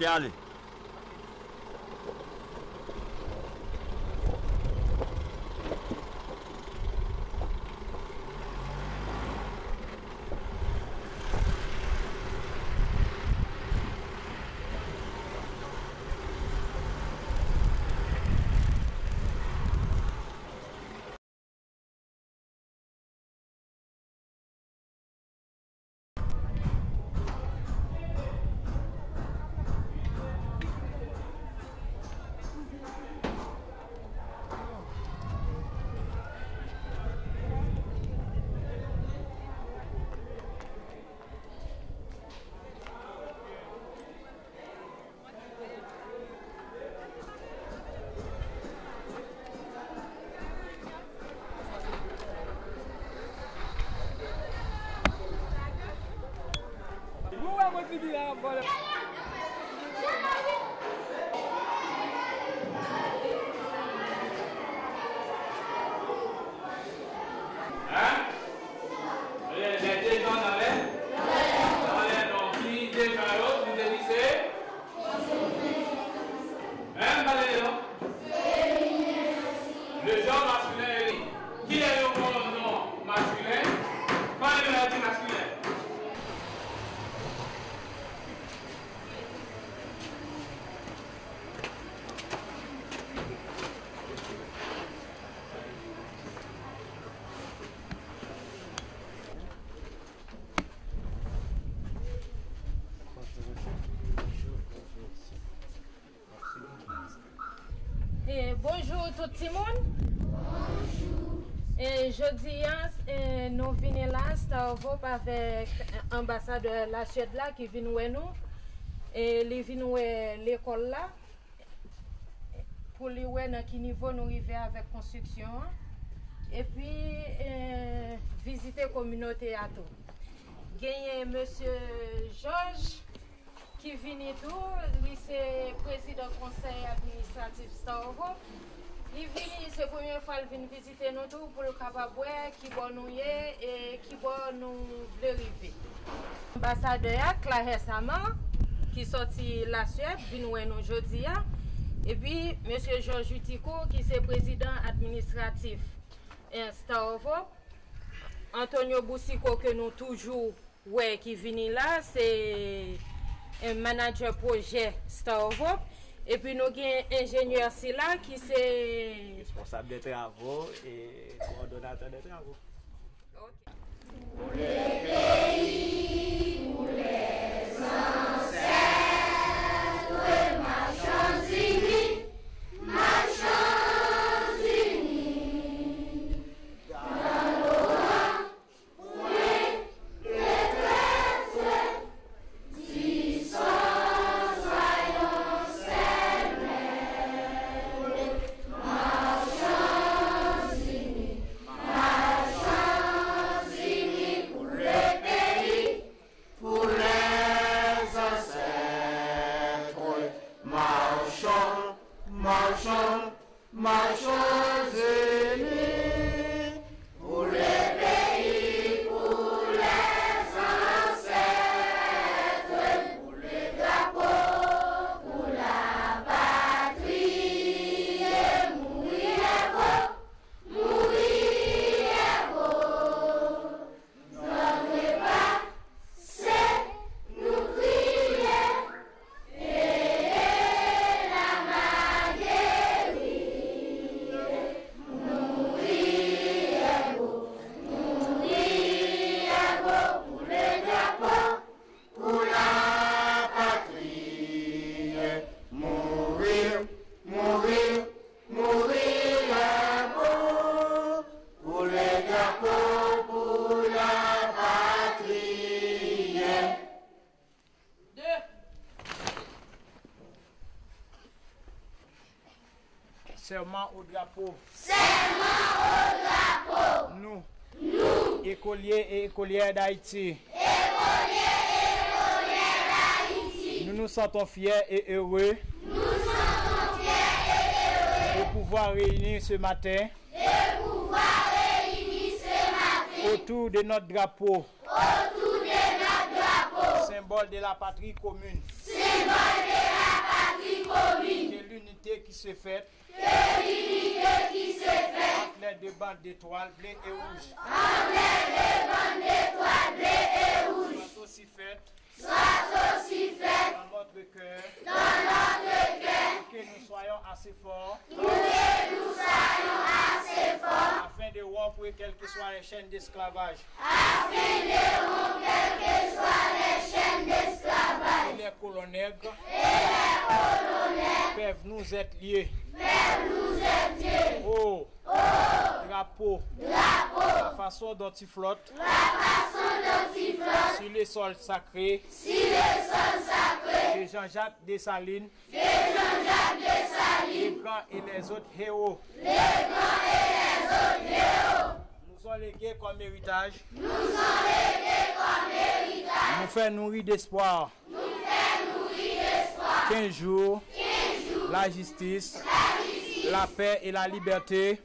aller. Le genre masculin est libre. Qui est le nom masculin? Quand il a dit masculin. Bonjour tout le monde. Jeudi, nous venons là, avec l'ambassadeur de la Suède là qui vient nous et il vient l'école là pour lui voir à quel niveau nous arrivons avec la construction et puis visiter la communauté à tout. Gagné monsieur Georges qui vient tout, lui c'est président du conseil administratif Starvo. Il vient, c'est la première fois qu'il vient visiter nous tout pour le capable qui bon nous et qui bon nous veut arriver. L'ambassadeur Claire Sama qui sorti la Suède vient nous aujourd'hui et puis monsieur Georges Utico qui c'est président administratif Starvo. Antonio Boussico que nous toujours ouais qui vient là c'est un manager projet Starvo. Et puis nous avons un ingénieur là qui est responsable des travaux et coordonnateur des travaux. Okay. Pour les pays, pour les ancêtres, marchons unis, marchons unis. Dans nos rangs, oui, les traîtres, disons. Marchons unis pour les pays, pour les ancêtres, pour les drapeaux, pour la patrie. Et mourir est beau, mourir est beau. N'entrez pas, c'est nous crier. Et la Maguerie. Serment au drapeau. Serment au drapeau. Nous, écoliers et écolières d'Haïti. Nous nous sentons fiers et heureux. De pouvoir réunir ce matin. Autour de notre drapeau. Symbole de la patrie commune. symbole de la patrie commune, de l'unité qui se fait de l'unité qui se fait entre les deux bandes d'étoiles bleues et rouges, entre les deux bandes d'étoiles bleues et rouges, soit aussi faite soit aussi faite dans notre cœur, dans notre cœur, que nous soyons assez forts pour que nous soyons assez forts afin de rompre quelles que soient les chaînes d'esclavage afin de rompre quelles que soient les chaînes d'esclavage et les colons nègres et les colonels peuvent nous être liés peuvent nous aider au drapeau, la façon dont il flotte la façon dont il flotte sur les sols sacrés sur le sol sacré de Jean-Jacques Dessalines, de Jean-Jacques les Dessalines, grands et les autres héros les grands et les autres héros nous ont légués comme héritage, nous ont légués comme héritage, nous fait nourrir d'espoir nous fait nourrir d'espoir qu'un jour la justice, la paix et la liberté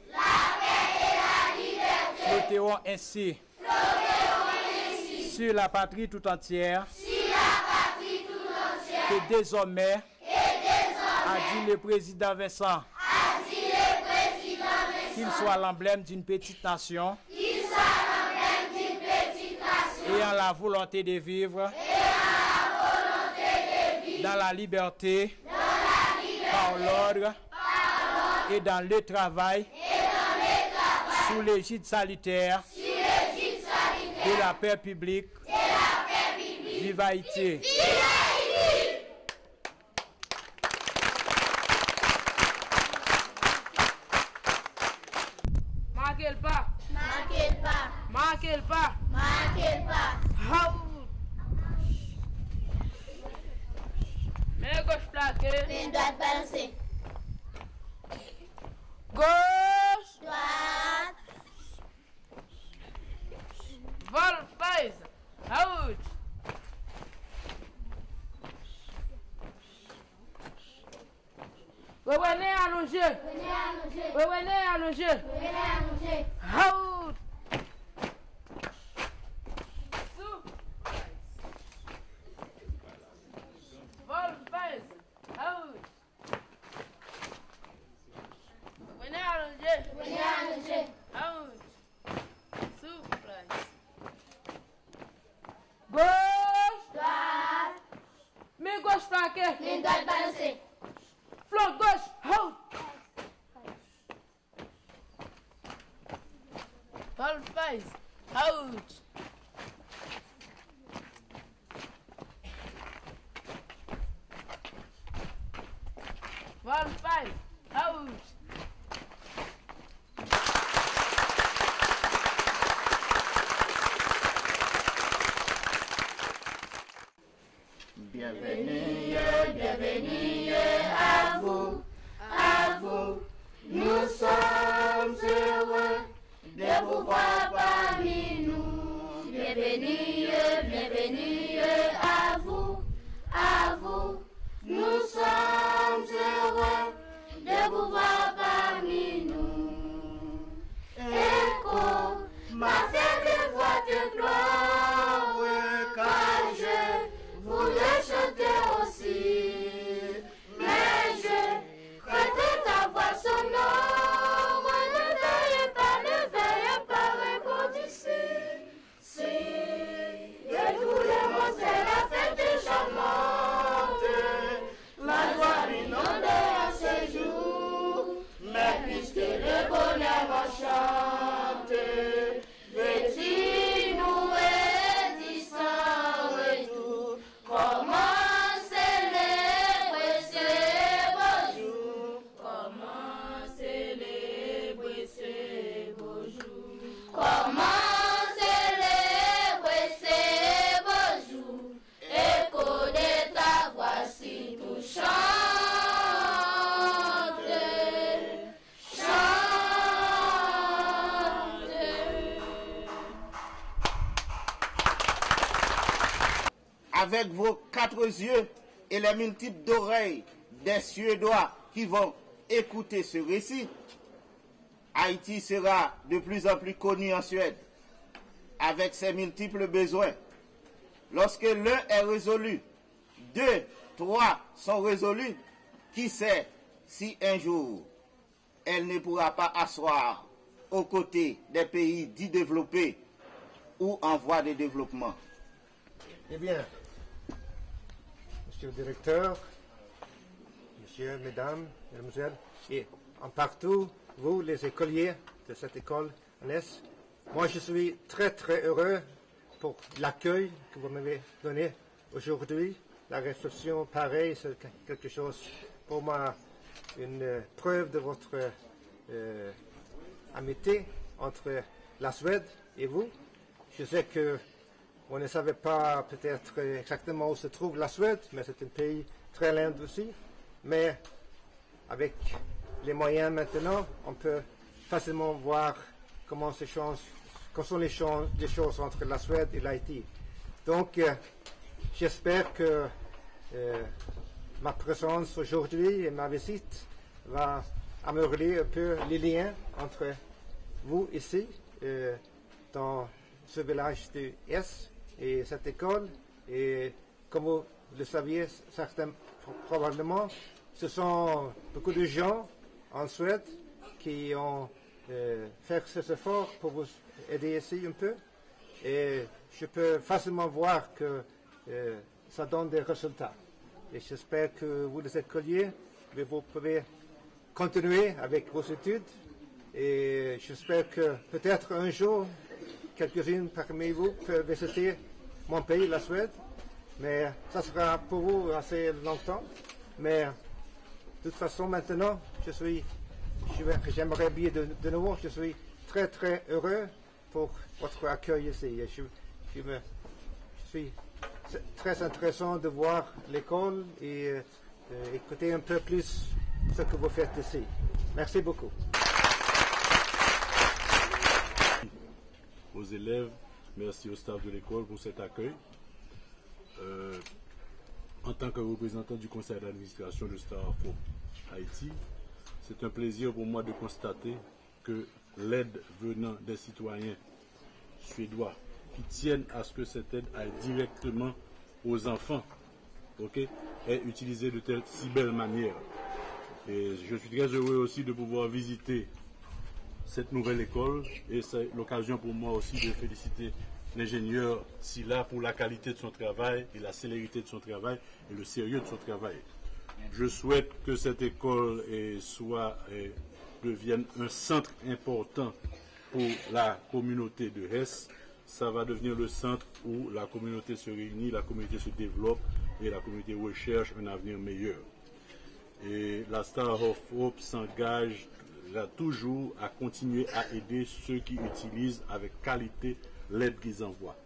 flotteront ainsi sur la patrie tout entière que désormais, a dit le président Vincent, qu'il soit l'emblème d'une petite nation ayant la volonté de vivre dans la liberté, par l'ordre et dans le travail, sous l'égide salutaire de la paix publique. Vive Haïti! Marquez le pas. Marquez pas, Marquez le pas. marquez pas, Mais gauche plaqué. main droite balancée, Gauche. droite, Vol face. Out. Revenez allongé. venez allonger, Revenez allongé. venez allonger, Out. Vol face. Out. Revenez allongé. venez allonger, Out. Souple. Gauche. droite, Mais gauche plaqué. main droite balancée, Flanc gauche. Out. Vol face. Out. Vol face. Out. bienvenue à vous, nous sommes heureux de vous voir parmi nous. Bienvenue à vous, nous sommes heureux de vous voir parmi nous. Écho, ma fête de votre gloire, car je voulais chanter aussi, mais je crains ta voix sonore. Ne veillez pas, répondre ici. Si, de tous les mots, c'est la fête charmante, la joie inonde à ce jour, mais puisque le bonheur m'enchante, veux-tu nous retour, comment célébrer ce beau jour, comment célébrer ce beau jour, comment célébrer ce beau jour, écho de ta voix si touchante, avec vos 4 yeux et les multiples d'oreilles des Suédois qui vont écouter ce récit, Haïti sera de plus en plus connu en Suède, avec ses multiples besoins. Lorsque l'un est résolu, 2, 3 sont résolus. Qui sait si un jour elle ne pourra pas asseoir aux côtés des pays dits développés ou en voie de développement. Eh bien, monsieur le directeur, messieurs, mesdames, mesdemoiselles, et en partout, vous, les écoliers de cette école NS, moi je suis très très heureux pour l'accueil que vous m'avez donné aujourd'hui. La réception, pareil, c'est quelque chose pour moi, une preuve de votre amitié entre la Suède et vous. Je sais que on ne savait pas peut-être exactement où se trouve la Suède, mais c'est un pays très loin aussi. Mais avec les moyens maintenant, on peut facilement voir comment sont les choses entre la Suède et l'Haïti. Donc, j'espère que ma présence aujourd'hui et ma visite va améliorer un peu les liens entre vous ici, dans ce village de S et cette école. Et comme vous le saviez, certains probablement, ce sont beaucoup de gens en Suède qui ont fait ces efforts pour vous aider ici un peu. Et je peux facilement voir que ça donne des résultats. Et j'espère que vous, les écoliers, vous pouvez continuer avec vos études. Et j'espère que peut-être un jour, quelques-unes parmi vous peuvent visiter mon pays, la Suède. Mais ça sera pour vous assez longtemps. Mais de toute façon, maintenant, j'aimerais bien de nouveau, je suis très très heureux pour votre accueil ici. Et je suis très intéressant de voir l'école et écouter un peu plus ce que vous faites ici. Merci beaucoup. Aux élèves, merci au staff de l'école pour cet accueil. En tant que représentant du conseil d'administration de Star Hope Haïti, c'est un plaisir pour moi de constater que l'aide venant des citoyens suédois qui tiennent à ce que cette aide aille directement aux enfants, est utilisée de si belle manière. Et je suis très heureux aussi de pouvoir visiter cette nouvelle école et c'est l'occasion pour moi aussi de féliciter l'ingénieur Silla pour la qualité de son travail et la célérité de son travail et le sérieux de son travail. Je souhaite que cette école devienne un centre important pour la communauté de Hesse. Ça va devenir le centre où la communauté se réunit, la communauté se développe et la communauté recherche un avenir meilleur. Et la Star of Hope s'engage là toujours à continuer à aider ceux qui utilisent avec qualité l'aide qu'ils envoient.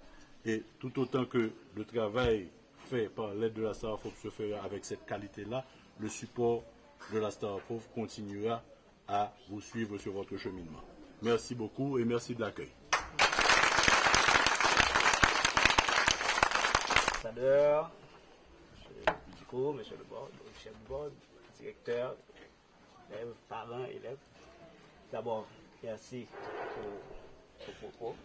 Et tout autant que le travail fait par l'aide de la Star of Hope se fera avec cette qualité-là, le support de la Star of Hope continuera à vous suivre sur votre cheminement. Merci beaucoup et merci de l'accueil. Ambassadeur, M. Ducot, M. le board, le chef de board, directeur, élèves, parents, élèves. D'abord, merci pour vos propos.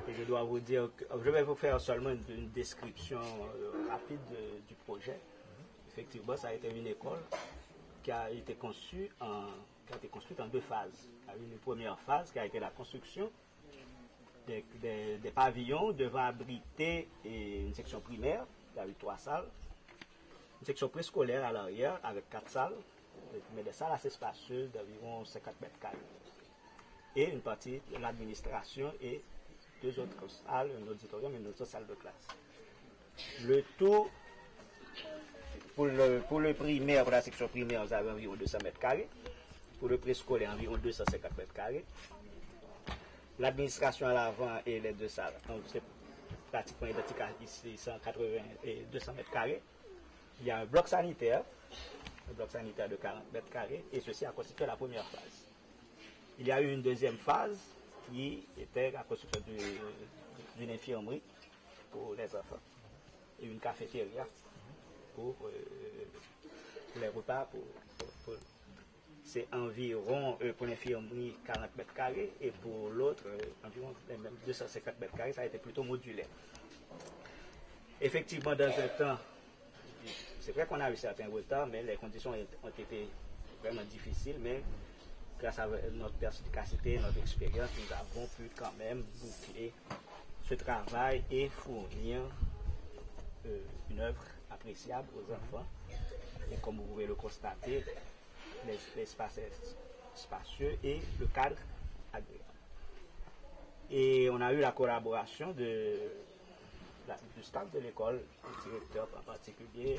Et je dois vous dire que je vais vous faire seulement une description rapide du projet. Effectivement, ça a été une école qui a été construite en 2 phases. Il y a eu une première phase qui a été la construction des pavillons devant abriter une section primaire. Il y a eu 3 salles. Une section préscolaire à l'arrière avec 4 salles. Mais des salles assez spacieuses d'environ 50 mètres carrés. Et une partie de l'administration et 2 autres salles, un auditorium et une autre salle de classe. Le tout, pour le primaire, pour la section primaire, vous avez environ 200 mètres carrés. Pour le préscolaire, environ 250 mètres carrés. L'administration à l'avant et les 2 salles, donc c'est pratiquement identique à ici, 180 et 200 mètres carrés. Il y a un bloc sanitaire de 40 mètres carrés, et ceci a constitué la première phase. Il y a eu une deuxième phase qui était la construction d'une infirmerie pour les enfants et une cafétéria pour les repas. C'est environ, pour l'infirmerie, 40 mètres carrés, et pour l'autre, environ même 250 mètres carrés. Ça a été plutôt modulaire. Effectivement, dans un temps, c'est vrai qu'on a eu certains retards, mais les conditions ont été vraiment difficiles, mais grâce à notre perspicacité, notre expérience, nous avons pu quand même boucler ce travail et fournir une œuvre appréciable aux enfants. Et comme vous pouvez le constater, l'espace est spacieux et le cadre agréable. Et on a eu la collaboration du staff de l'école, le directeur en particulier,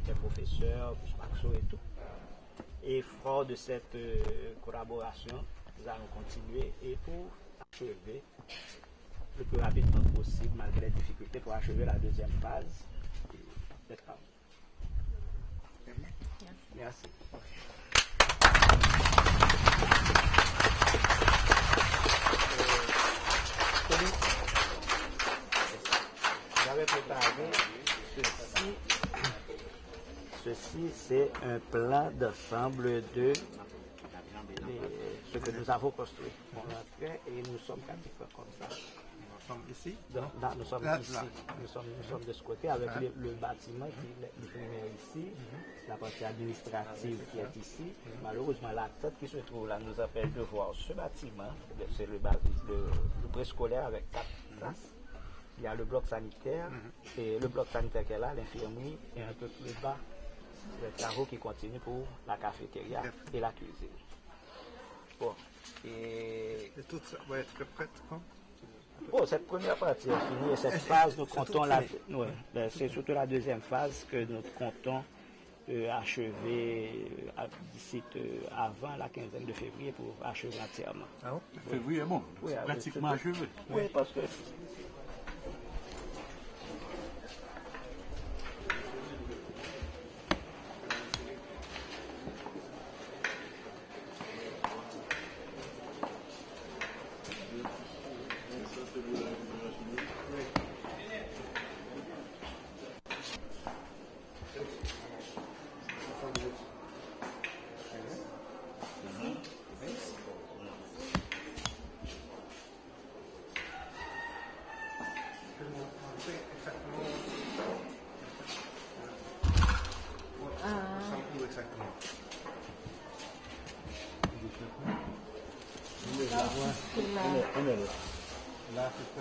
les professeurs, Maxo et tout. Et fort de cette collaboration, nous allons continuer et pour achever le plus rapidement possible, malgré les difficultés, pour achever la deuxième phase des travaux. Merci. J'avais préparé ceci, c'est un plan d'ensemble de ce que nous avons construit. On l'a fait et nous sommes pratiquement comme ça. Nous sommes ici. Nous sommes ici. Nous sommes de ce côté avec le bâtiment qui est le premier ici, la partie administrative qui est ici. Malheureusement, la tête qui se trouve là nous empêche de voir ce bâtiment. C'est le préscolaire avec 4 classes. Il y a le bloc sanitaire, et le bloc sanitaire qui est là, l'infirmerie, et un peu plus bas, les travaux qui continuent pour la cafétéria et la cuisine. Bon, et tout ça va être prêt quand? Bon, cette première partie est finie, et cette phase, nous comptons c'est surtout la deuxième phase que nous comptons achever d'ici avant la quinzaine de février pour achever entièrement. Ah bon? Février est bon, oui, pratiquement achevé. Oui, parce que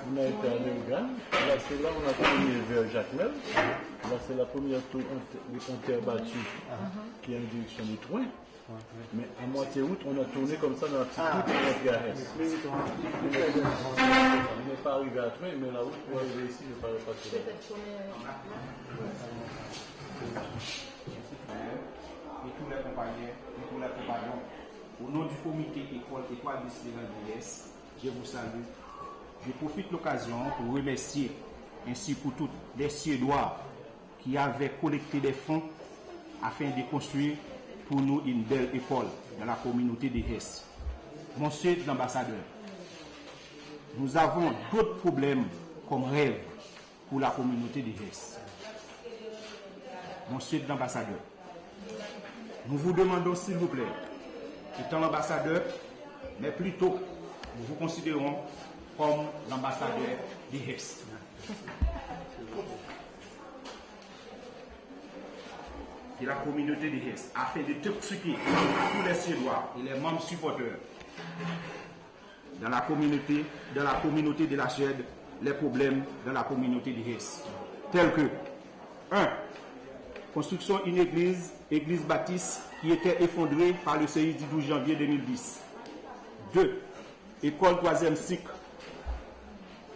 On a été à Léogane, là c'est là on a tourné vers Jacmel, là c'est la première tour en terre battue qui est en direction du Troin, mais à moitié route on a tourné comme ça dans la petite route pour rentrer à Hesse. On n'est pas arrivé à Troin, mais la route pour arriver ici n'est pas repassée là. Et tous les compagnons, au nom du comité Étoile d'Espérance de l'Est, je vous salue. Je profite de l'occasion pour remercier ainsi pour tous les Suédois qui avaient collecté des fonds afin de construire pour nous une belle école dans la communauté de Hesse. Monsieur l'ambassadeur, nous avons d'autres problèmes comme rêve pour la communauté de Hesse. Monsieur l'ambassadeur, nous vous demandons s'il vous plaît, étant l'ambassadeur, mais plutôt nous vous considérons comme l'ambassadeur de Hesse. De la communauté de Hesse, afin de t'expliquer à tous les Suédois et les membres supporters dans la communauté de la Suède, les problèmes dans la communauté de Hesse, tels que 1. Construction d'une église baptiste qui était effondrée par le séisme du 12 janvier 2010. 2. École 3e cycle.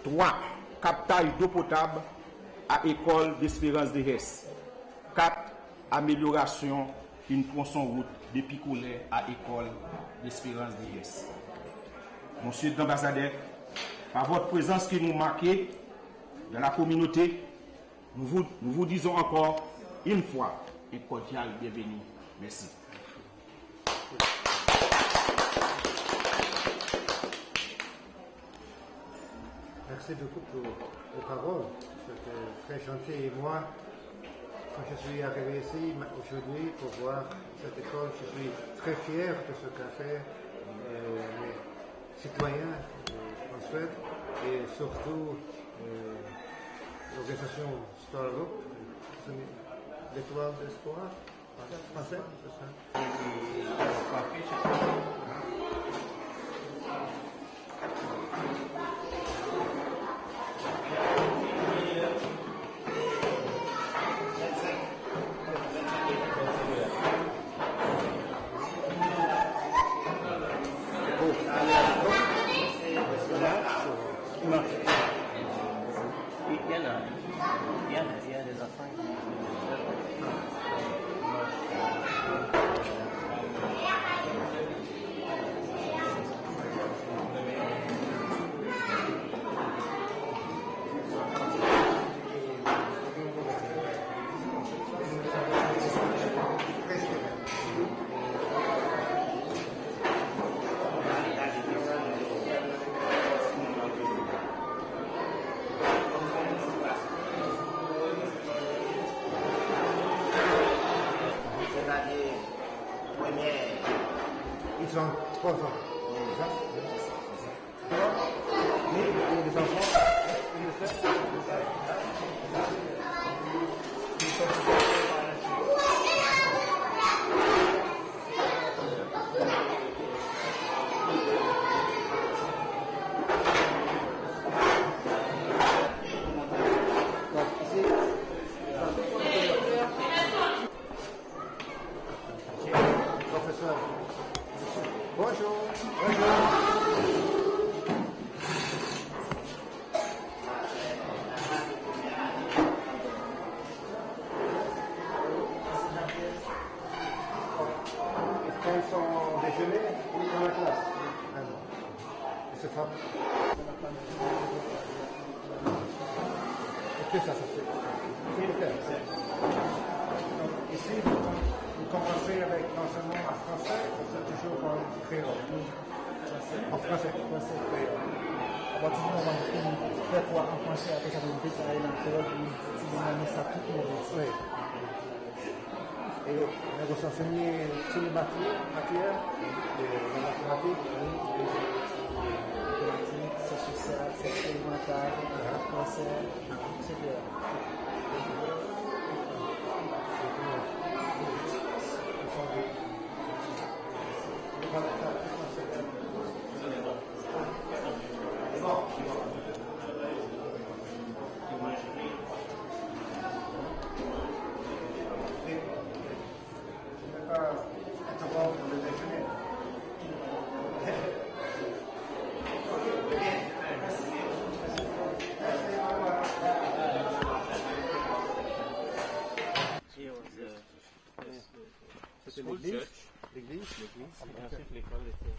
3. Captage d'eau potable à école d'Espérance de Hesse. 4. Amélioration d'une tronçon route de Picolet à école d'Espérance de Hesse. Monsieur l'ambassadeur, par votre présence qui nous marquez dans la communauté, nous vous disons encore une fois un cordial bienvenue. Merci. Merci beaucoup pour vos paroles. C'était très gentil. Et moi, quand je suis arrivé ici aujourd'hui pour voir cette école, je suis très fier de ce qu'a fait les citoyens en Suède et surtout l'organisation Star Europe. L'étoile d'espoir. Français, c'est ça. Il y a des enfants. Ils ont 3 ans. Mais les enfants, professeur. Bonjour. Quand ils sont déjeunés, ils sont dans la classe. Et c'est ça. Et que ça se fait. C'est le faire. Donc, ici, vous commencez avec l'enseignement en français, c'est toujours en créole. En français. créole. Waktu itu memang kuat en français, après ça va vite aller en créole, puis on ça tout le monde. Oui. Et vous enseignez tous les matières, les mathématiques, c'est social, c'est expérimental, français, etc. C'est l'église. Et ensuite l'école était.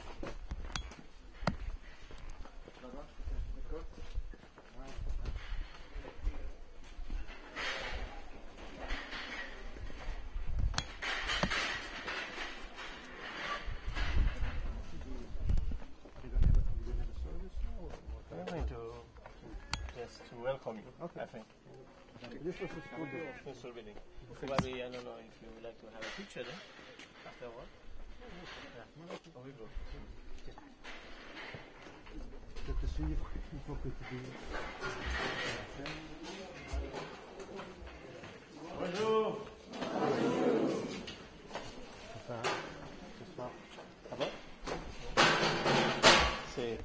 I'm going to just to welcome you, I think. This was the school building. The school building. Probably, I don't know if you would like to have a picture there afterward. Yeah. Oh, we go. Je peux te suivre, il faut que tu dises. Bonjour. C'est ça, c'est ça. Ah bon? C'est...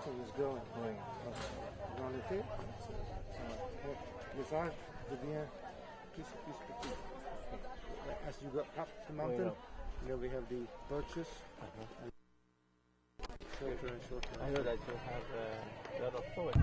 So it's going. Oui. Dans le fait, les arbres deviennent plus petits. As you go up the mountain, there we have the birches. And shorter and shorter. I know that you have a lot of poets.